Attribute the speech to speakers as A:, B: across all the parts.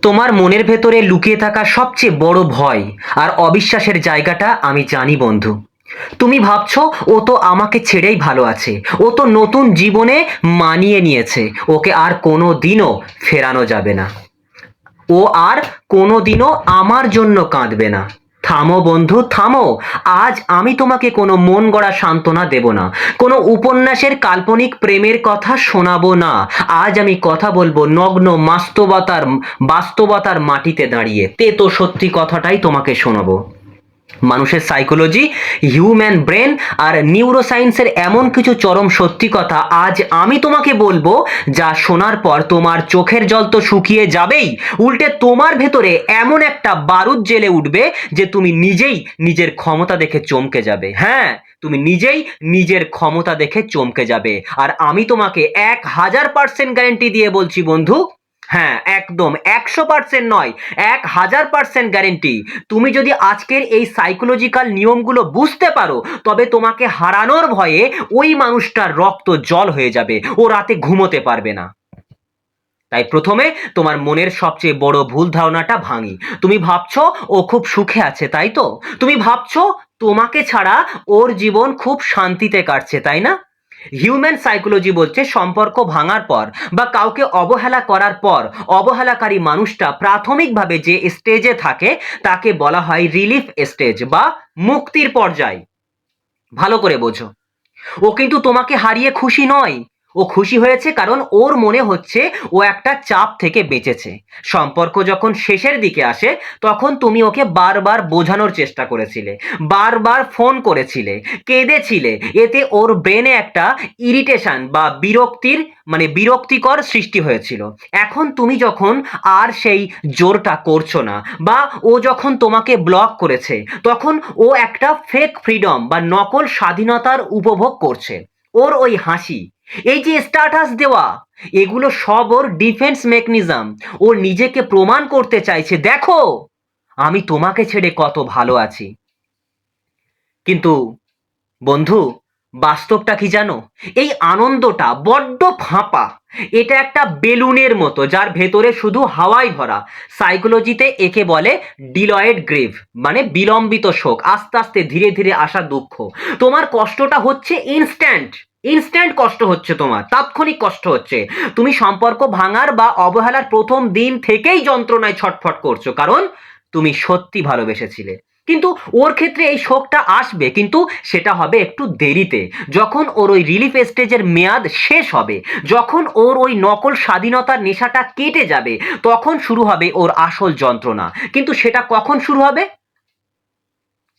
A: তোমার মনের ভেতরে লুকিয়ে থাকা সবচেয়ে বড় ভয় আর অবিশ্বাসের জায়গাটা আমি জানি বন্ধু। তুমি ভাবছো ও তো আমাকে ছেড়েই ভালো আছে, ও তো নতুন জীবনে মানিয়ে নিয়েছে, ওকে আর কোনো দিনও ফেরানো যাবে না, ও আর কোনোদিনও আমার জন্য কাঁদবে না। থামো বন্ধু, থামো। আজ আমি তোমাকে কোনো মন গড়া সান্ত্বনা দেব না, কোনো উপন্যাসের কাল্পনিক প্রেমের কথা শোনাবো না। আজ আমি কথা বলবো নগ্ন বাস্তবতার মাটিতে দাঁড়িয়ে তেতো সত্যি কথাটাই তোমাকে শোনাবো। মানুষের সাইকোলজি, হিউম্যান ব্রেন আর নিউরোসায়েন্সের এমন কিছু চরম সত্যি কথা আজ আমি তোমাকে বলবো, যা শোনার পর তোমার চোখের জল তো শুকিয়ে যাবেই, উল্টে তোমার ভেতরে এমন একটা বারুদ জ্বেলে উঠবে যে তুমি নিজেই নিজের ক্ষমতা দেখে চমকে যাবে। হ্যাঁ, তুমি নিজেই নিজের ক্ষমতা দেখে চমকে যাবে। আর আমি তোমাকে 1000% গ্যারেন্টি দিয়ে বলছি বন্ধু, হ্যাঁ একদম 100% নয়, 1000% গ্যারেন্টি। তুমি যদি আজকের এই সাইকোলজিক্যাল নিয়মগুলো বুঝতে পারো, তবে তোমাকে হারানোর ভয়ে ওই মানুষটার রক্ত জল হয়ে যাবে, ও রাতে ঘুমোতে পারবে না। তাই প্রথমে তোমার মনের সবচেয়ে বড় ভুল ধারণাটা ভাঙি। তুমি ভাবছো ও খুব সুখে আছে, তাই তো? তুমি ভাবছো তোমাকে ছাড়া ওর জীবন খুব শান্তিতে কাটছে, তাই না? হিউম্যান সাইকোলজি বলছে সম্পর্ক ভাঙার পর বা কাউকে অবহেলা করার পর অবহেলাকারী মানুষটা প্রাথমিকভাবে যে স্টেজে থাকে তাকে বলা হয় রিলিফ স্টেজ বা মুক্তির পর্যায়। ভালো করে বোঝো, ও কিন্তু তোমাকে হারিয়ে খুশি নয়। ও খুশি হয়েছে কারণ ওর মনে হচ্ছে ও একটা চাপ থেকে বেঁচেছে। সম্পর্ক যখন শেষের দিকে আসে, তখন তুমি ওকে বারবার বোঝানোর চেষ্টা করেছিলে, বারবার ফোন করেছিলে, কেঁদেছিলে। এতে ওর ব্রেনে একটা ইরিটেশন বা বিরক্তিকর সৃষ্টি হয়েছিল। এখন তুমি যখন আর সেই জোরটা করছো না, বা ও যখন তোমাকে ব্লক করেছে, তখন ও একটা ফেক ফ্রিডম বা নকল স্বাধীনতার উপভোগ করছে। ওর ওই হাসি, এই যে স্ট্যাটাস দেওয়া, এগুলো সব ওর ডিফেন্স মেকানিজম। ও নিজেকে প্রমাণ করতে চাইছে, দেখো আমি তোমাকে ছেড়ে কত ভালো আছি। কিন্তু বন্ধু, বাস্তবটা কি জানো? এই আনন্দটা বড্ড ফাঁপা। এটা একটা বেলুনের মতো যার ভেতরে শুধু হাওয়াই ভরা। সাইকোলজিতে একে বলে ডিলয়েড গ্রিভ, মানে বিলম্বিত শোক, আস্তে আস্তে ধীরে ধীরে আসা দুঃখ। তোমার কষ্টটা হচ্ছে ইনস্ট্যান্ট, ইনস্ট্যান্ট কষ্ট হচ্ছে, তোমার তাৎক্ষণিক কষ্ট হচ্ছে। তুমি সম্পর্ক ভাঙার বা অবহেলার প্রথম দিন থেকেই যন্ত্রণায় ছটফট করছো, কারণ তুমি সত্যি ভালোবেসেছিলে। কিন্তু ওর ক্ষেত্রে এই শোকটা আসবে, কিন্তু সেটা হবে একটু দেরিতে। যখন ওর ওই রিলিফ স্টেজের মেয়াদ শেষ হবে, যখন ওর ওই নকল স্বাধীনতার নেশাটা কেটে যাবে, তখন শুরু হবে ওর আসল যন্ত্রণা। কিন্তু সেটা কখন শুরু হবে?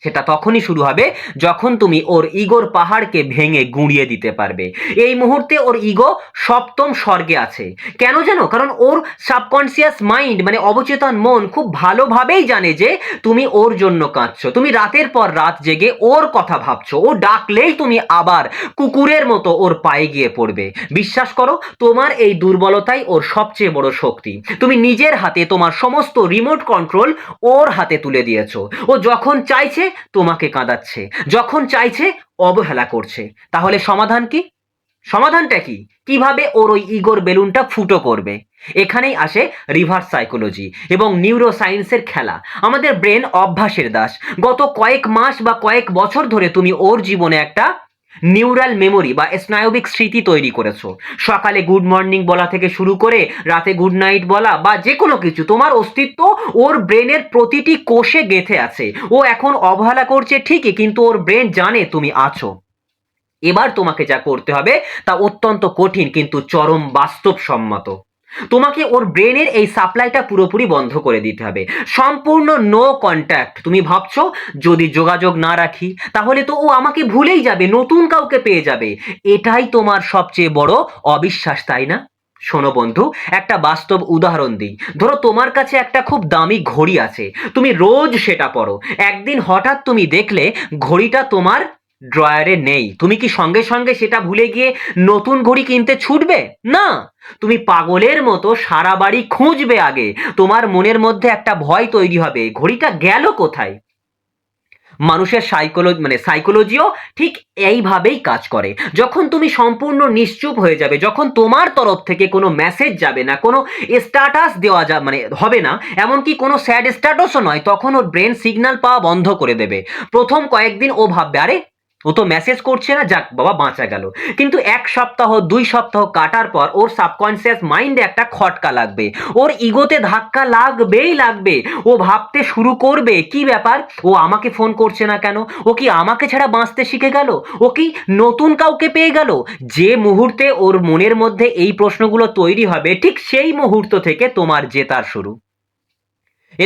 A: সেটা তখনই শুরু হবে যখন তুমি ওর ইগোর পাহাড়কে ভেঙে গুঁড়িয়ে দিতে পারবে। এই মুহূর্তে ওর ইগো সপ্তম স্বর্গে আছে। কেন জানো? কারণ ওর সাবকনসিয়াস মাইন্ড, মানে অবচেতন মন, খুব ভালোভাবেই জানে যে তুমি ওর জন্য কাঁদছো, তুমি রাতের পর রাত জেগে ওর কথা ভাবছো। ও ডাকলেই তুমি আবার কুকুরের মতো ওর পায়ে গিয়ে পড়বে। বিশ্বাস করো, তোমার এই দুর্বলতাই ওর সবচেয়ে বড় শক্তি। তুমি নিজের হাতে তোমার সমস্ত রিমোট কন্ট্রোল ওর হাতে তুলে দিয়েছো। ও যখন চাইছে তোমাকে কাঁদাচ্ছে, যখন চাইছে অবহেলা করছে। তাহলে সমাধান কি? সমাধানটা কি? কিভাবে ওর ওই ইগোর বেলুনটা ফুটো করবে? এখানেই আসে রিভার্স সাইকোলজি এবং নিউরো সায়েন্সের খেলা। আমাদের ব্রেন অভ্যাসের দাস। গত কয়েক মাস বা কয়েক বছর ধরে তুমি ওর জীবনে একটা নিউরাল মেমোরি বা স্নায়বিক স্মৃতি তৈরি করেছো। সকালে গুড মর্নিং বলা থেকে শুরু করে রাতে গুড নাইট বলা বা যে কোনো কিছু, তোমার অস্তিত্ব ওর ব্রেনের প্রতিটি কোষে গেঁথে আছে। ও এখন অবহেলা করছে ঠিকই, কিন্তু ওর ব্রেন জানে তুমি আছো। এবার তোমাকে যা করতে হবে তা অত্যন্ত কঠিন কিন্তু চরম বাস্তবসম্মত। তোমাকে ওর ব্রেনের এই সাপ্লাইটা পুরোপুরি বন্ধ করে দিতে হবে। সম্পূর্ণ নো কন্ট্যাক্ট। তুমি ভাবছো যদি যোগাযোগ না রাখি তাহলে তো ও আমাকে ভুলেই যাবে, নতুন কাউকে পেয়ে যাবে। এটাই তোমার সবচেয়ে বড় অবিশ্বাস, তাই না? শোনো বন্ধু, একটা বাস্তব উদাহরণ দিই। ধরো তোমার কাছে একটা খুব দামি ঘড়ি আছে, তুমি রোজ সেটা পরো। একদিন হঠাৎ তুমি দেখলে ঘড়িটা তোমার ড্রয়ারে নেই। তুমি কি সঙ্গে সঙ্গে সেটা ভুলে গিয়ে নতুন ঘড়ি কিনতে ছুটবে? না, তুমি পাগলের মতো সারা বাড়ি খুঁজবে আগে। তোমার মনের মধ্যে একটা ভয় তৈরি হবে, ঘড়িটা গেল কোথায়। মানুষের সাইকোলজিও ঠিক এইভাবেই কাজ করে। যখন তুমি সম্পূর্ণ নিশ্চুপ হয়ে যাবে, যখন তোমার তরফ থেকে কোনো মেসেজ যাবে না, কোনো স্ট্যাটাস দেওয়া হবে না, এমনকি কোনো স্যাড স্ট্যাটাসও নয়, তখন ওর ব্রেন সিগন্যাল পাওয়া বন্ধ করে দেবে। প্রথম কয়েকদিন ও ভাববে, আরে ও তো মেসেজ করছে না, যাক বাবা বাঁচা গেল। কিন্তু 1 সপ্তাহ 2 সপ্তাহ কাটার পর ওর সাবকনসিয়াস মাইন্ডে একটা খটকা লাগবে, ওর ইগোতে ধাক্কা লাগবেই লাগবে। ও ভাবতে শুরু করবে, কি ব্যাপার, ও আমাকে ফোন করছে না কেন, ও কি আমাকে ছাড়া বাঁচতে শিখে গেল, ও কি নতুন কাউকে পেয়ে গেল। যে মুহূর্তে ওর মনের মধ্যে এই প্রশ্নগুলো তৈরি হবে, ঠিক সেই মুহূর্ত থেকে তোমার জেতার শুরু।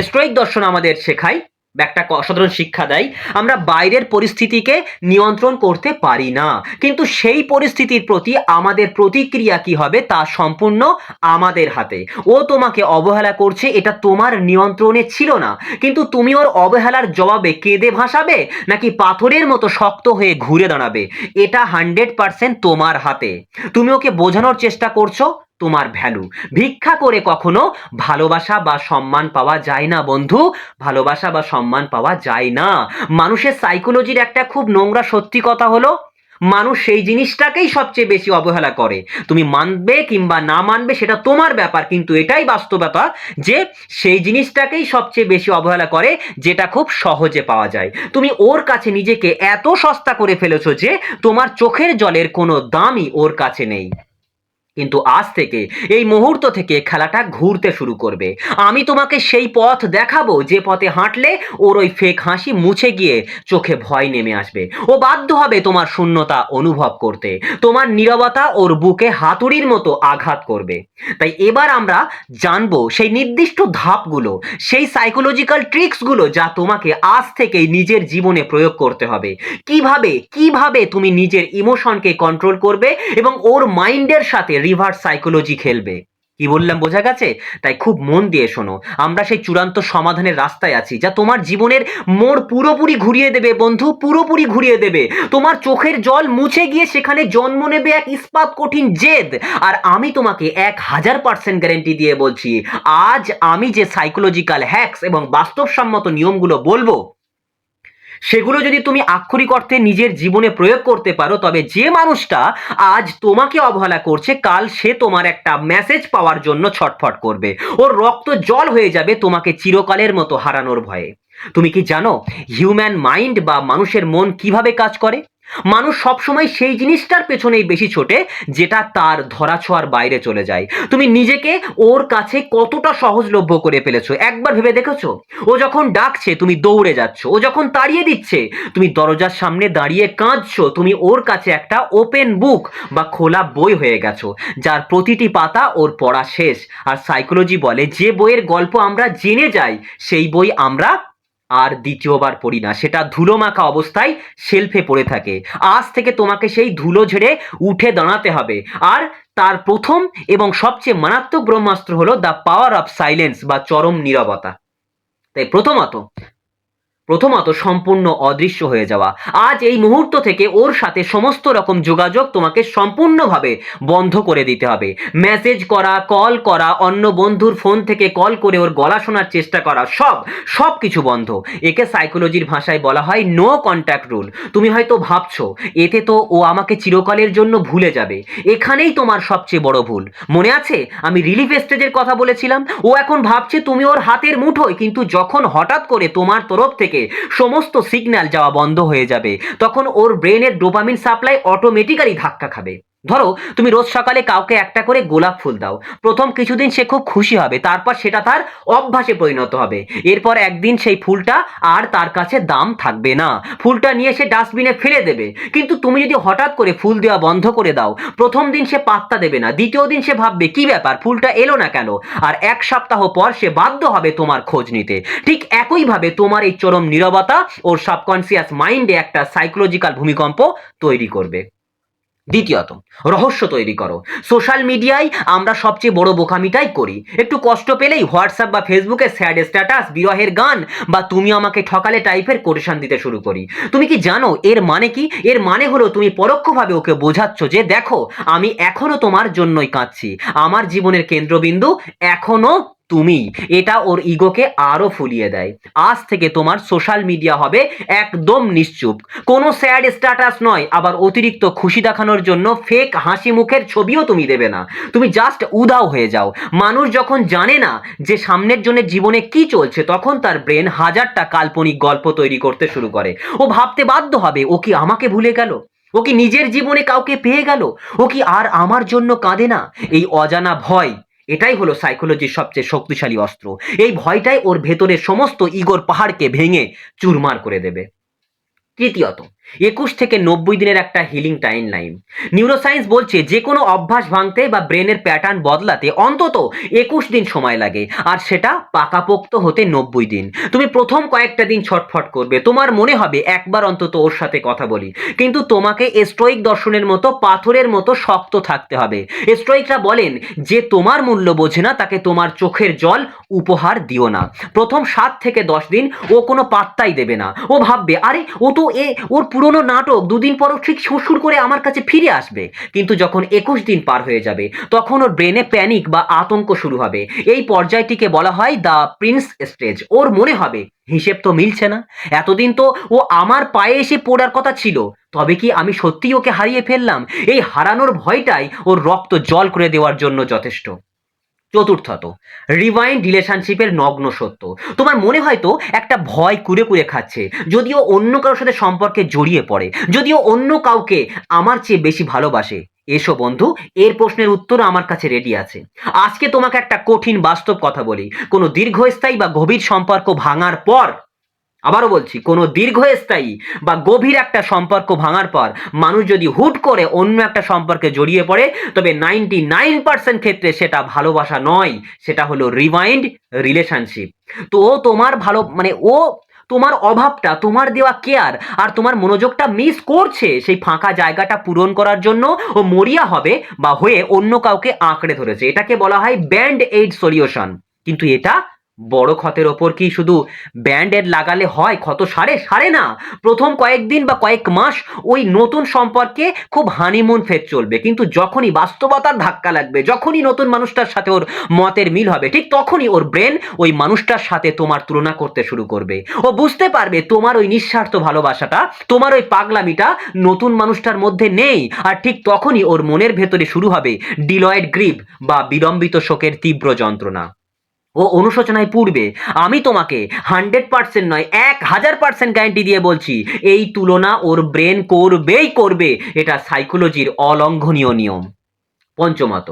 A: স্টোয়িক দর্শন আমাদের শেখায়, একটা অসাধারণ শিক্ষা দেয়, আমরা বাইরের পরিস্থিতিকে নিয়ন্ত্রণ করতে পারি না, কিন্তু সেই পরিস্থিতির প্রতি আমাদের প্রতিক্রিয়া কি হবে তা সম্পূর্ণ আমাদের হাতে। ও তোমাকে অবহেলা করছে, এটা তোমার নিয়ন্ত্রণে ছিল না, কিন্তু তুমি ওর অবহেলার জবাবে কেঁদে ভাসাবে নাকি পাথরের মতো শক্ত হয়ে ঘুরে দাঁড়াবে, এটা 100% তোমার হাতে। তুমি ওকে বোঝানোর চেষ্টা করছো তোমার ভ্যালু। ভিক্ষা করে কখনো ভালোবাসা বা সম্মান পাওয়া যায় না বন্ধু, ভালোবাসা বা সম্মান পাওয়া যায় না। মানুষের সাইকোলজির একটা খুব নোংরা সত্যি কথা হলো, মানুষ সেই জিনিসটাকেই সবচেয়ে বেশি অবহেলা করে। তুমি মানবে কিংবা না মানবে সেটা তোমার ব্যাপার, কিন্তু এটাই বাস্তবতা যে সেই জিনিসটাকেই সবচেয়ে বেশি অবহেলা করে যেটা খুব সহজে পাওয়া যায়। তুমি ওর কাছে নিজেকে এত সস্তা করে ফেলেছো যে তোমার চোখের জলের কোনো দামই ওর কাছে নেই। কিন্তু আজ থেকে, এই মুহূর্ত থেকে খেলাটা ঘুরতে শুরু করবে। আমি তোমাকে সেই পথ দেখাবো যে পথে হাঁটলে ওর ওই ফেক হাসি মুছে গিয়ে চোখে ভয় নেমে আসবে। ও বাধ্য হবে তোমার শূন্যতা অনুভব করতে, তোমার নীরবতা ওর বুকে হাতুড়ির মতো আঘাত করবে। তাই এবার আমরা জানবো সেই নির্দিষ্ট ধাপগুলো, সেই সাইকোলজিক্যাল ট্রিক্সগুলো যা তোমাকে আজ থেকেই নিজের জীবনে প্রয়োগ করতে হবে। কিভাবে কিভাবে তুমি নিজের ইমোশনকে কন্ট্রোল করবে এবং ওর মাইন্ডের সাথে রিভার্স সাইকোলজি খেলবে। কি বললাম বোঝা গেছে? তাই খুব মন দিয়ে শোনো, আমরা সেই চূড়ান্ত সমাধানের রাস্তায় আছি যা তোমার জীবনের মোড় পুরোপুরি ঘুরিয়ে দেবে বন্ধু, পুরোপুরি ঘুরিয়ে দেবে। তোমার চোখের জল মুছে গিয়ে সেখানে জন্ম নেবে এক ইস্পাত কঠিন জেদ। আর আমি তোমাকে 1000% গ্যারেন্টি দিয়ে বলছি, আজ আমি যে সাইকোলজিক্যাল হ্যাকস এবং বাস্তবসম্মত নিয়মগুলো বলবো, সেগুলো যদি তুমি আক্ষরিক অর্থে নিজের জীবনে প্রয়োগ করতে পারো, তবে যে মানুষটা আজ তোমাকে অবহেলা করছে, কাল সে তোমার একটা মেসেজ পাওয়ার জন্য ছটফট করবে, ওর রক্ত জল হয়ে যাবে তোমাকে চিরকালের মতো হারানোর ভয়ে। তুমি কি জানো হিউম্যান মাইন্ড বা মানুষের মন কিভাবে কাজ করে? মানুষ সবসময় সেই জিনিসটার পেছনেই বেশি ছোটে যেটা তার ধরাছোঁয়ার বাইরে চলে যায়। তুমি নিজেকে ওর কাছে কতটা সহজলভ্য করে ফেলেছো একবার ভেবে দেখেছো? ও যখন ডাকছে তুমি দৌড়ে যাচ্ছ, ও যখন তাড়িয়ে দিচ্ছে তুমি দরজার সামনে দাঁড়িয়ে কাঁদছো। তুমি ওর কাছে একটা ওপেন বুক বা খোলা বই হয়ে গেছো, যার প্রতিটি পাতা ওর পড়া শেষ। আর সাইকোলজি বলে, যে বইয়ের গল্প আমরা জেনে যাই সেই বই আমরা আর দ্বিতীয়বার পড়ি না, সেটা ধুলো মাখা অবস্থায় শেলফে পড়ে থাকে। আজ থেকে তোমাকে সেই ধুলো ঝেড়ে উঠে দাঁড়াতে হবে। আর তার প্রথম এবং সবচেয়ে মারাত্মক ব্রহ্মাস্ত্র হলো দ্য পাওয়ার অফ সাইলেন্স বা চরম নীরবতা। তাই প্রথমত সম্পূর্ণ অদৃশ্য হয়ে যাওয়া। আজ এই মুহূর্ত থেকে ওর সাথে সমস্ত রকম যোগাযোগ তোমাকে সম্পূর্ণভাবে বন্ধ করে দিতে হবে। মেসেজ করা, কল করা, অন্য বন্ধুর ফোন থেকে কল করে ওর গলা শোনার চেষ্টা করা, সব কিছু বন্ধ। একে সাইকোলজির ভাষায় বলা হয় নো কন্ট্যাক্ট রুল। তুমি হয়তো ভাবছো এতে তো ও আমাকে চিরকালের জন্য ভুলে যাবে। এখানেই তোমার সবচেয়ে বড় ভুল। মনে আছে আমি রিলিফ স্টেজের কথা বলেছিলাম? ও এখন ভাবছে তুমি ওর হাতের মুঠোয়, কিন্তু যখন হঠাৎ করে তোমার তরফ থেকে সমস্ত সিগন্যাল যাওয়া বন্ধ হয়ে যাবে, তখন ওর ব্রেনের ডোপামিন সাপ্লাই অটোমেটিক্যালি ধাক্কা খাবে। ধরো তুমি রোজ সকালে কাউকে একটা করে গোলাপ ফুল দাও। প্রথম কিছুদিন সে খুব খুশি হবে, তারপর সেটা তার অভ্যাসে পরিণত হবে। এরপর একদিন সেই ফুলটা আর তার কাছে দাম থাকবে না, ফুলটা নিয়ে সে ডাস্টবিনে ফেলে দেবে। কিন্তু তুমি যদি হঠাৎ করে ফুল দেওয়া বন্ধ করে দাও, প্রথম দিন সে পাত্তা দেবে না, দ্বিতীয় দিন সে ভাববে কি ব্যাপার, ফুলটা এলো না কেন, আর 1 সপ্তাহ পর সে বাধ্য হবে তোমার খোঁজ নিতে। ঠিক একইভাবে তোমার এই চরম নীরবতা ওর সাবকনসিয়াস মাইন্ডে একটা সাইকোলজিক্যাল ভূমিকম্প তৈরি করবে। দ্বিতীয়ত, রহস্য তৈরি করো। সোশ্যাল মিডিয়ায় আমরা সবচেয়ে বড় বোকামিটাই করি। একটু কষ্ট পেলেই হোয়াটসঅ্যাপ বা ফেসবুকে স্যাড স্ট্যাটাস, বিরহের গান বা তুমি আমাকে ঠকালে টাইপের কোটেশন দিতে শুরু করি। তুমি কি জানো এর মানে কি? এর মানে হলো তুমি পরোক্ষভাবে ওকে বোঝাচ্ছ যে দেখো, আমি এখনো তোমার জন্যই কাঁদছি, আমার জীবনের কেন্দ্রবিন্দু এখনো তুমি। এটা ওর ইগোকে আরো ফুলিয়ে দেয়। আজ থেকে তোমার সোশ্যাল মিডিয়া হবে একদম নিশ্চুপ, কোনো স্যাড স্ট্যাটাস নয়, আবার অতিরিক্ত খুশি দেখানোর জন্য ফেক হাসি মুখের ছবিও তুমি দেবে না। তুমি জাস্ট উধাও হয়ে যাও। মানুষ যখন জানে না যে সামনের জনের জীবনে কি চলছে, তখন তার ব্রেন হাজারটা কাল্পনিক গল্প তৈরি করতে শুরু করে। ও ভাবতে বাধ্য হবে, ও কি আমাকে ভুলে গেল, ও কি নিজের জীবনে কাউকে পেয়ে গেল, ও কি আর আমার জন্য কাঁদে না। এই অজানা ভয়, এটাই হলো সাইকোলজির সবচেয়ে শক্তিশালী অস্ত্র। এই ভয়টাই ওর ভেতরের সমস্ত ইগোর পাহাড়কে ভেঙে চুরমার করে দেবে। তৃতীয়ত, 21 থেকে 90 দিনের একটা হিলিং টাইম লাইন। নিউরোসায়েন্স বলছে যে কোনো অভ্যাস ভাঙতে বা ব্রেনের প্যাটার্ন বদলাতে অন্তত 21 দিন সময় লাগে, আর সেটা পাকাপোক্ত হতে 90 দিন। তুমি প্রথম কয়েকটা দিন ছটফট করবে, তোমার মনে হবে একবার অন্তত ওর সাথে কথা বলি, কিন্তু তোমাকে স্টোইক দর্শনের মতো পাথরের মতো শক্ত থাকতে হবে। স্টোইকরা বলেন যে তোমার মূল্য বোঝে না তাকে তোমার চোখের জল উপহার দিও না। প্রথম 7 থেকে 10 দিন ও কোনো পাত্তাই দেবে না। ও ভাববে, আরে ও তো ওর পুরনো নাটক, দুদিন পরও ঠিক সুরসুর করে আমার কাছে ফিরে আসবে। কিন্তু যখন 21 দিন পার হয়ে যাবে, তখন ওর ব্রেনে প্যানিক বা আতঙ্ক শুরু হবে। এই পর্যায়টিকে বলা হয় দ্য প্রিন্স স্টেজ। ওর মনে হবে, হিসেব তো মিলছে না, এতদিন তো ও আমার পায়ে এসে পড়ার কথা ছিল, তবে কি আমি সত্যিই ওকে হারিয়ে ফেললাম। এই হারানোর ভয়টাই ওর রক্ত জল করে দেওয়ার জন্য যথেষ্ট। চতুর্থত, রিভাইন্ড রিলেশনশিপের নগ্ন সত্য। তোমার মনে হয়তো একটা ভয় কুরে কুরে খাচ্ছে, যদিও অন্য কারোর সাথে সম্পর্কে জড়িয়ে পড়ে, যদিও অন্য কাউকে আমার চেয়ে বেশি ভালোবাসে। এসো বন্ধু, এর প্রশ্নের উত্তর আমার কাছে রেডি আছে। আজকে তোমাকে একটা কঠিন বাস্তব কথা বলি। কোনো দীর্ঘস্থায়ী বা গভীর সম্পর্ক ভাঙার পর, আবারও বলছি, কোনো দীর্ঘস্থায়ী বা গভীর একটা সম্পর্ক ভাঙার পর মানুষ যদি হুট করে অন্য একটা সম্পর্কে জড়িয়ে পড়ে, তবে 99% ক্ষেত্রে সেটা ভালোবাসা নয়, সেটা হলো রিভাইন্ড রিলেশনশিপ। তো ও তোমার ভালো মানে ও তোমার অভাবটা, তোমার দেওয়া কেয়ার আর তোমার মনোযোগটা মিস করছে। সেই ফাঁকা জায়গাটা পূরণ করার জন্য ও মরিয়া হবে বা হয়ে অন্য কাউকে আঁকড়ে ধরেছে। এটাকে বলা হয় ব্যান্ড এইড সলিউশন। কিন্তু এটা বড় ক্ষতের ওপর কি শুধু ব্যান্ড এড লাগালে হয়? ক্ষত সারে? সারে না। প্রথম কয়েকদিন বা কয়েক মাস ওই নতুন সম্পর্কে খুব হানিমুন ফেজ চলবে, কিন্তু যখনই বাস্তবতার ধাক্কা লাগবে, যখনই নতুন মানুষটার সাথে ওর মতের মিল হবে, ঠিক তখনই ওর ব্রেন ওই মানুষটার সাথে তোমার তুলনা করতে শুরু করবে। ও বুঝতে পারবে তোমার ওই নিঃস্বার্থ ভালোবাসাটা, তোমার ওই পাগলামিটা নতুন মানুষটার মধ্যে নেই। আর ঠিক তখনই ওর মনের ভেতরে শুরু হবে ডিলয়েড গ্রিভ বা বিলম্বিত শোকের তীব্র যন্ত্রণা। ও অনুশোচনায় পূর্বে। আমি তোমাকে 100% নয়, 1000% গ্যারান্টি দিয়ে বলছি, এই তুলনা ওর ব্রেন করবেই করবে। এটা সাইকোলজির অলঙ্ঘনীয় নিয়ম। পঞ্চমত,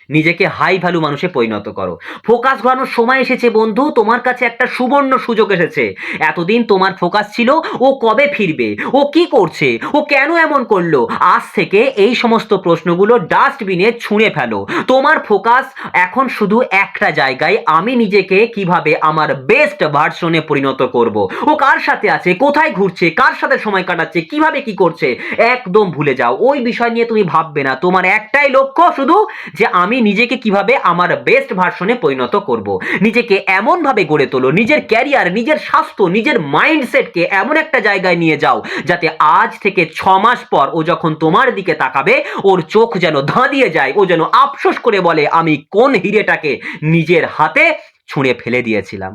A: নিজেকে হাই ভ্যালু মানুষে পরিণত করো। ফোকাস ঘোরানোর সময় এসেছে বন্ধু, তোমার কাছে একটা সুবর্ণ সুযোগ এসেছে। এতদিন তোমার ফোকাস ছিল ও কবে ফিরবে, ও কি করছে, ও কেন এমন করলো। আজ থেকে এই সমস্ত প্রশ্নগুলো ডাস্টবিনে ছুঁড়ে ফেলো। তোমার ফোকাস এখন শুধু একটা জায়গায়, আমি নিজেকে কিভাবে আমার বেস্ট ভার্সনে পরিণত করব। ও কার সাথে আছে, কোথায় ঘুরছে, কার সাথে সময় কাটাচ্ছে, কিভাবে কি করছে, একদম ভুলে যাও। ওই বিষয় নিয়ে তুমি ভাববে না। তোমার একটাই লক্ষ্য শুধু, যে আমি নিজেকে কিভাবে আমার বেস্ট ভার্সনে পরিণত করব। নিজেকে এমন ভাবে গড়ে তোলো, নিজের ক্যারিয়ার, নিজের স্বাস্থ্য, নিজের মাইন্ডসেটকে এমন একটা জায়গায় নিয়ে যাও, যাতে আজ থেকে 6 মাস পর ও যখন তোমার দিকে তাকাবে, ওর চোখ যেন ধাঁধিয়ে যায়, ও যেন আফসোস করে বলে, আমি কোন হিরেটাকে নিজের হাতে ছুঁড়ে ফেলে দিয়েছিলাম।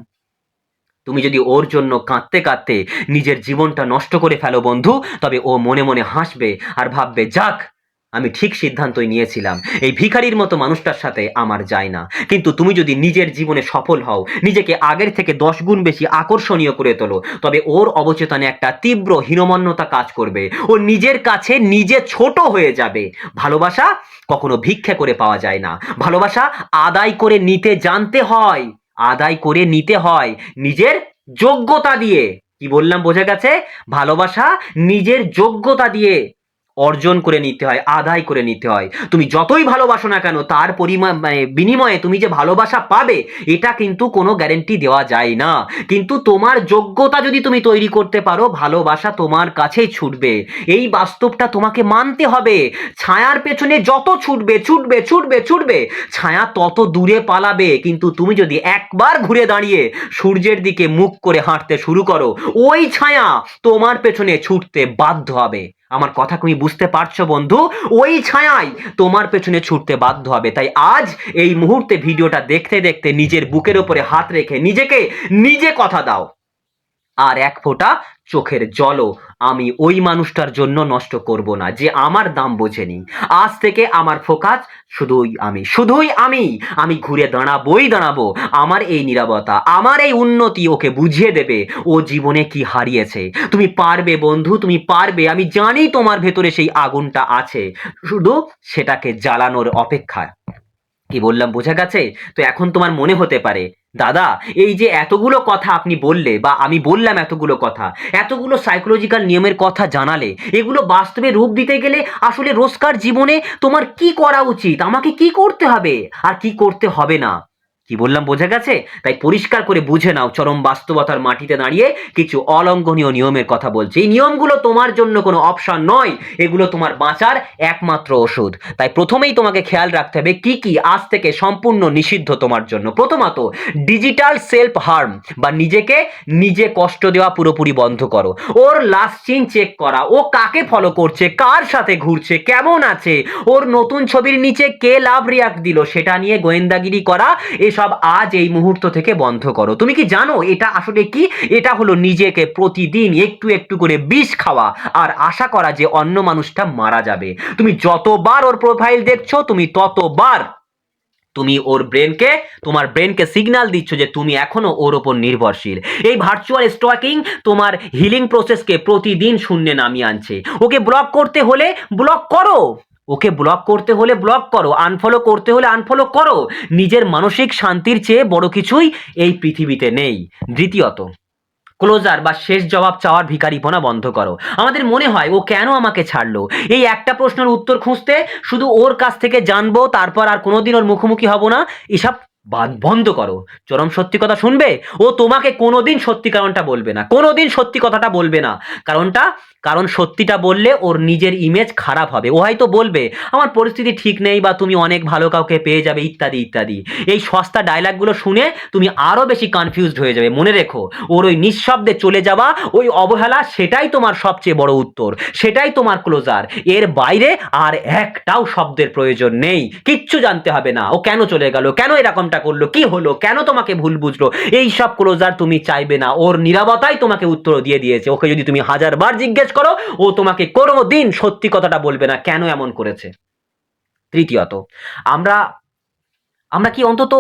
A: তুমি যদি ওর জন্য কাঁদতে কাঁদতে নিজের জীবনটা নষ্ট করে ফেলো বন্ধু, তবে ও মনে মনে হাসবে আর ভাববে, যাক, আমি ঠিক সিদ্ধান্তই নিয়েছিলাম, এই ভিখারির মতো মানুষটার সাথে আমার যায় না। কিন্তু তুমি যদি নিজের জীবনে সফল হও, নিজেকে আগের থেকে 10 গুণ বেশি আকর্ষণীয় করে তোলো, তবে ওর অবচেতনে একটা তীব্র হীনমন্যতা কাজ করবে। ও নিজের কাছে নিজে ছোট হয়ে যাবে। ভালোবাসা কখনো ভিক্ষা করে পাওয়া যায় না। ভালোবাসা আদায় করে নিতে জানতে হয়। আদায় করে নিতে হয় নিজের যোগ্যতা দিয়ে। কি বললাম, বোঝা গেছে? ভালোবাসা নিজের যোগ্যতা দিয়ে অর্জন করে নিতে হয়, আদায় করে নিতে হয়। তুমি যতই ভালোবাসো না কেন, তার পরিমাণ বিনিময়ে তুমি যে ভালোবাসা পাবে, এটা কিন্তু কোনো গ্যারেন্টি দেওয়া যায় না। কিন্তু তোমার যোগ্যতা যদি তুমি তৈরি করতে পারো, ভালোবাসা তোমার কাছেই ছুটবে। এই বাস্তবটা তোমাকে মানতে হবে। ছায়ার পেছনে যত ছুটবে ছুটবে ছুটবে ছুটবে, ছায়া তত দূরে পালাবে। কিন্তু তুমি যদি একবার ঘুরে দাঁড়িয়ে সূর্যের দিকে মুখ করে হাঁটতে শুরু করো, ওই ছায়া তোমার পেছনে ছুটতে বাধ্য হবে। আমার কথা তুমি বুঝতে পারছো বন্ধু? ওই ছায়াই তোমার পেছনে ছুটতে বাধ্য হবে। তাই আজ এই মুহূর্তে ভিডিওটা দেখতে দেখতে নিজের বুকের উপরে হাত রেখে নিজেকে নিজে কথা দাও, আর এক ফোঁটা চোখের জলও আমি ওই মানুষটার জন্য নষ্ট করব না যে আমার দাম বোঝেনি। আজ থেকে আমার ফোকাস শুধুই আমি ঘুরে দাঁড়াবো। আমার এই নীরবতা, আমার এই উন্নতি ওকে বুঝিয়ে দেবে ও জীবনে কি হারিয়েছে। তুমি পারবে বন্ধু, তুমি পারবে। আমি জানি তোমার ভেতরে সেই আগুনটা আছে, শুধু সেটাকে জ্বালানোর অপেক্ষায়। কি বললাম বোঝা গেছে? তো এখন তোমার মনে হতে পারে, দাদা এই যে এতগুলো কথা আপনি বললে বা আমি বললাম এতগুলো কথা, এতগুলো সাইকোলজিক্যাল নিয়মের কথা জানালে, এগুলো বাস্তবে রূপ দিতে গেলে আসলে রোজকার জীবনে তোমার কি করা উচিত, আমাকে কি করতে হবে আর কি করতে হবে না। কি বললাম বোঝা গেছে? তাই পরিষ্কার করে বুঝে নাও, চরম বাস্তবতার মাটিতে দাঁড়িয়ে কিছু অলঙ্ঘনীয় নিয়মের কথা বলছি। এই নিয়মগুলো তোমার জন্য কোনো অপশন নয়, এগুলো তোমার বাঁচার একমাত্র ওষুধ। তাই প্রথমেই তোমাকে খেয়াল রাখতে হবে কি কি আজ থেকে সম্পূর্ণ নিষিদ্ধ তোমার জন্য। প্রথমত, ডিজিটাল সেলফ হার্ম বা নিজেকে নিজে কষ্ট দেওয়া পুরোপুরি বন্ধ করো। ওর লাস্ট সিন চেক করা, ও কাকে ফলো করছে, কার সাথে ঘুরছে, কেমন আছে, ওর নতুন ছবির নিচে কে লাভ রিয়াক্ট দিল সেটা নিয়ে গোয়েন্দাগিরি করা, এসব আজ এই মুহূর্ত থেকে বন্ধ করো। তুমি কি জানো এটা আসলে কি? এটা হলো নিজেকে প্রতিদিন একটু একটু করে বিষ খাওয়া আর আশা করা যে অন্য মানুষটা মারা যাবে। তুমি যতবার ওর প্রোফাইল দেখছো তুমি ততবার তুমি তোমার ব্রেনকে সিগন্যাল দিচ্ছ যে তুমি এখনো ওর ওপর নির্ভরশীল। এই ভার্চুয়াল স্টকিং তোমার হিলিং প্রসেসকে প্রতিদিন শূন্যে নামিয়ে আনছে। ওকে ব্লক করতে হলে ব্লক করো, আনফলো করতে হলে আনফলো করো। নিজের মানসিক শান্তির চেয়ে বড় কিছুই এই পৃথিবীতে নেই। দ্বিতীয়ত, ক্লোজার বা শেষ জবাব চাওয়ার ভিখারিপনা বন্ধ করো। আমাদের মনে হয় ও কেন আমাকে ছাড়লো, এই একটা প্রশ্নের উত্তর খুঁজতে শুধু ওর কাছ থেকে জানবো, তারপর আর কোনোদিন ওর মুখোমুখি হব না, এসব বন্ধ করো। চরম সত্যি কথা শুনবে, ও তোমাকে কোনোদিন সত্যি কারণটা বলবে না, কোনোদিন সত্যি কথাটা বলবে না। কারণ সত্যিটা বললে ওর নিজের ইমেজ খারাপ হবে। ও হয়তো বলবে আমার পরিস্থিতি ঠিক নেই বা তুমি অনেক ভালো কাউকে পেয়ে যাবে ইত্যাদি ইত্যাদি। এই সস্তা ডায়লগগুলো শুনে তুমি আরো বেশি কনফিউজড হয়ে যাবে। মনে রেখো, ওর ওই নিঃশব্দে চলে যাওয়া, ওই অবহেলা, সেটাই তোমার সবচেয়ে বড় উত্তর, সেটাই তোমার ক্লোজার। এর বাইরে আর একটাও শব্দের প্রয়োজন নেই। কিচ্ছু জানতে হবে না ও কেন চলে গেল, কেন এরকমটা করলো, কি হলো, কেন তোমাকে ভুল বুঝলো, এই সব ক্লোজার তুমি চাইবে না। ওর নীরবতাই তোমাকে উত্তর দিয়ে দিয়েছে। ওকে যদি তুমি 1000বার জিজ্ঞেস করো, ও তোমাকে কোনোদিন সত্যি কথাটা বলবে না কেন এমন করেছে। তৃতীয়ত, আমরা আমরা কি অন্তত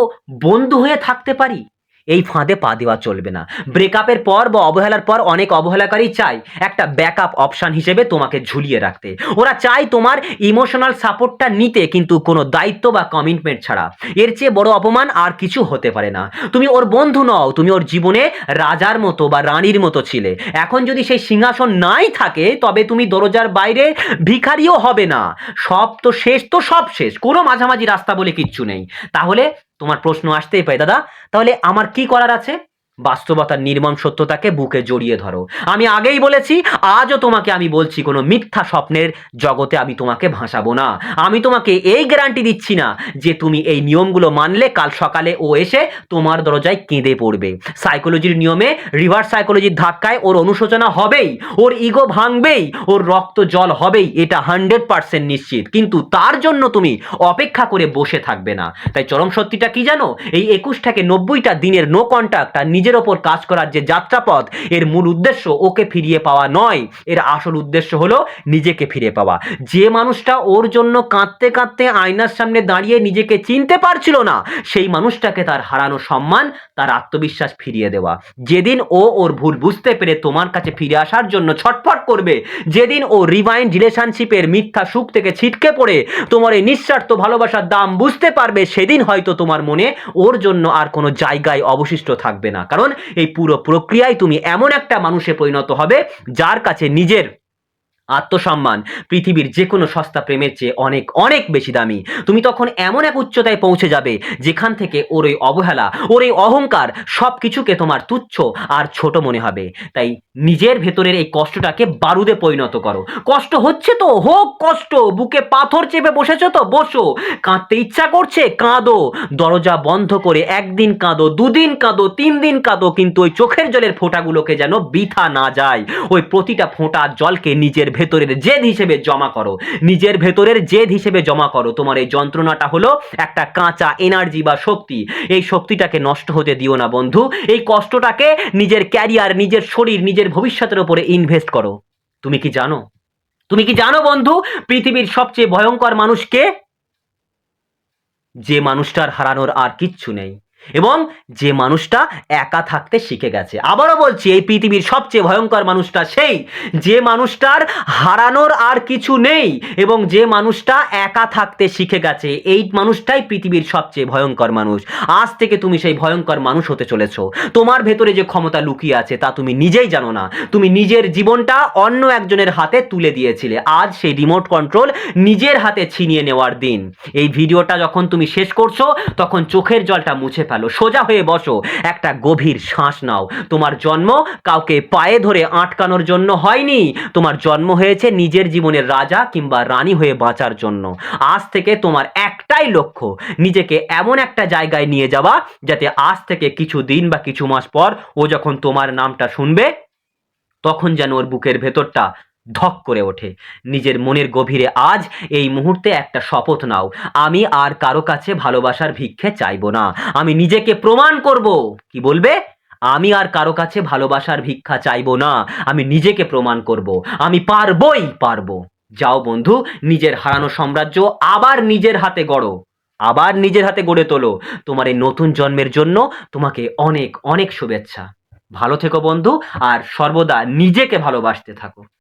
A: বন্ধু হয়ে থাকতে পারি? এই ফাঁদে পা দেওয়া চলবে না। ব্রেকআপের পর বা অবহেলার পর অনেক অবহেলাকারী চায় একটা ব্যাকআপ অপশন হিসেবে তোমাকে ঝুলিয়ে রাখতে। ওরা চায় তোমার ইমোশনাল সাপোর্টটা নিতে, কিন্তু কোনো দায়িত্ব বা কমিটমেন্ট ছাড়া। এর চেয়ে বড় অপমান আর কিছু হতে পারে না। তুমি ওর বন্ধু নও, তুমি ওর জীবনে রাজার মতো বা রানীর মতো ছিলে। এখন যদি সেই সিংহাসন নাই থাকে, তবে তুমি দরজার বাইরে ভিখারিও হবে না। সব তো শেষ, তো সব শেষ, কোনো মাঝামাঝি রাস্তা বলে কিচ্ছু নেই। তাহলে তোমার প্রশ্ন আসতেই পারে, দাদা তাহলে আমার কি করার আছে? বাস্তবতার নির্মম সত্যতাকে বুকে জড়িয়ে ধরো। আমি আগেই বলেছি, আজও তোমাকে আমি বলছি, কোনো মিথ্যা স্বপ্নের জগতে আমি তোমাকে ভাসাবো না। আমি তোমাকে এই গ্যারান্টি দিচ্ছি না যে তুমি এই নিয়মগুলো মানলে কাল সকালে ও এসে তোমার দরজায় কেঁদে পড়বে। সাইকোলজির নিয়মে, রিভার্স সাইকোলজির ধাক্কায় ওর অনুশোচনা হবেই, ওর ইগো ভাঙবেই, ওর রক্ত জল হবেই, এটা 100% নিশ্চিত। কিন্তু তার জন্য তুমি অপেক্ষা করে বসে থাকবে না। তাই চরম সত্যিটা কি জানো? এই 21 থেকে 90টা দিনের নো কন্টাক্ট আর নিজের ওপর কাজ করার যে যাত্রাপথ, এর মূল উদ্দেশ্য ওকে ফিরিয়ে পাওয়া নয়। এর আসল উদ্দেশ্য হলো নিজেকে ফিরে পাওয়া। যে মানুষটা ওর জন্য কাঁদতে কাঁদতে আয়নার সামনে দাঁড়িয়ে নিজেকে চিনতে পারছিল না, সেই মানুষটাকে তার হারানো সম্মান, তার আত্মবিশ্বাস ফিরিয়ে দেওয়া। যেদিন ও ওর ভুল বুঝতে পেরে তোমার কাছে ফিরে আসার জন্য ছটফট করবে, যেদিন ও রিভাইন্ড রিলেশনশিপের মিথ্যা সুখ থেকে ছিটকে পড়ে তোমার এই নিঃস্বার্থ ভালোবাসার দাম বুঝতে পারবে, সেদিন হয়তো তোমার মনে ওর জন্য আর কোনো জায়গায় অবশিষ্ট থাকবে না। কারণ এই পুরো প্রক্রিয়ায় তুমি এমন একটা মানুষে পরিণত হবে যার কাছে নিজের আত্মসম্মান পৃথিবীর যে কোনো সস্তা প্রেমের চেয়ে অনেক অনেক বেশি দামি। তুমি তখন এমন এক উচ্চতায় পৌঁছে যাবে যেখান থেকে ওর ওই অবহেলা, ওর এই অহংকার, সব কিছুকে তোমার তুচ্ছ আর ছোট মনে হবে। তাই নিজের ভেতরের এই কষ্টটাকে বারুদে পরিণত করো। কষ্ট হচ্ছে তো হোক কষ্ট, বুকে পাথর চেপে বসেছো তো বসো, কাঁদতে ইচ্ছা করছে কাঁদো, দরজা বন্ধ করে একদিন কাঁদো, দুদিন কাঁদো, 3 দিন কাঁদো, কিন্তু ওই চোখের জলের ফোঁটাগুলোকে যেন বৃথা না যায়। ওই প্রতিটা ফোঁটা জলকে নিজের ভেতরের জেদ হিসেবে জমা করো, নিজের ভেতরের জেদ হিসেবে জমা করো। তোমার এই যন্ত্রণাটা হলো একটা কাঁচা এনার্জি বা শক্তি। এই শক্তিটাকে নষ্ট হতে দিও না বন্ধু। এই কষ্টটাকে নিজের ক্যারিয়ার, নিজের শরীর, নিজের ভবিষ্যতের উপরে ইনভেস্ট করো। তুমি কি জানো, তুমি কি জানো বন্ধু, পৃথিবীর সবচেয়ে ভয়ঙ্কর মানুষ কে? যে মানুষটার হারানোর আর কিচ্ছু নেই এবং যে মানুষটা একা থাকতে শিখে গেছে। আবারও বলছি, এই পৃথিবীর সবচেয়ে ভয়ঙ্কর মানুষটা সেই যে মানুষটার হারানোর আর কিছু নেই এবং যে মানুষটা একা থাকতে শিখে গেছে। এই মানুষটাই পৃথিবীর সবচেয়ে ভয়ঙ্কর মানুষ। আজ থেকে তুমি সেই ভয়ঙ্কর মানুষ হতে চলেছো। তোমার ভেতরে যে ক্ষমতা লুকিয়ে আছে তা তুমি নিজেই জানো না। তুমি নিজের জীবনটা অন্য একজনের হাতে তুলে দিয়েছিলে। আজ সেই রিমোট কন্ট্রোল নিজের হাতে ছিনিয়ে নেওয়ার দিন। এই ভিডিওটা যখন তুমি শেষ করছো তখন চোখের জলটা মুছে ফেলো, সোজা হয়ে বসো, একটা গভীর শ্বাস নাও। তোমার জন্ম কাউকে পায়ে ধরে আটকানোর জন্য হয়নি। তোমার জন্ম হয়েছে নিজের জীবনের রাজা কিংবা রানী হয়ে বাঁচার জন্য। আজ থেকে তোমার একটাই লক্ষ্য, নিজেকে এমন একটা জায়গায় নিয়ে যাওয়া যাতে আজ থেকে কিছু দিন বা কিছু মাস পর ও যখন তোমার নামটা শুনবে তখন যেন ওর বুকের ভেতরটা ধক করে ওঠে। নিজের মনের গভীরে আজ এই মুহূর্তে একটা শপথ নাও, আমি আর কারো কাছে ভালোবাসার ভিক্ষে চাইবো না। আমি নিজেকে প্রমাণ করব। কি বলবে? আমি আর কারো কাছে ভালোবাসার ভিক্ষা চাইবো না, আমি নিজেকে প্রমাণ করব। আমি পারবোই পারবো। যাও বন্ধু, নিজের হারানো সাম্রাজ্য আবার নিজের হাতে গড়ো, আবার নিজের হাতে গড়ে তোলো। তোমার এই নতুন জন্মের জন্য তোমাকে অনেক অনেক শুভেচ্ছা। ভালো থেকো বন্ধু, আর সর্বদা নিজেকে ভালোবাসতে থাকো।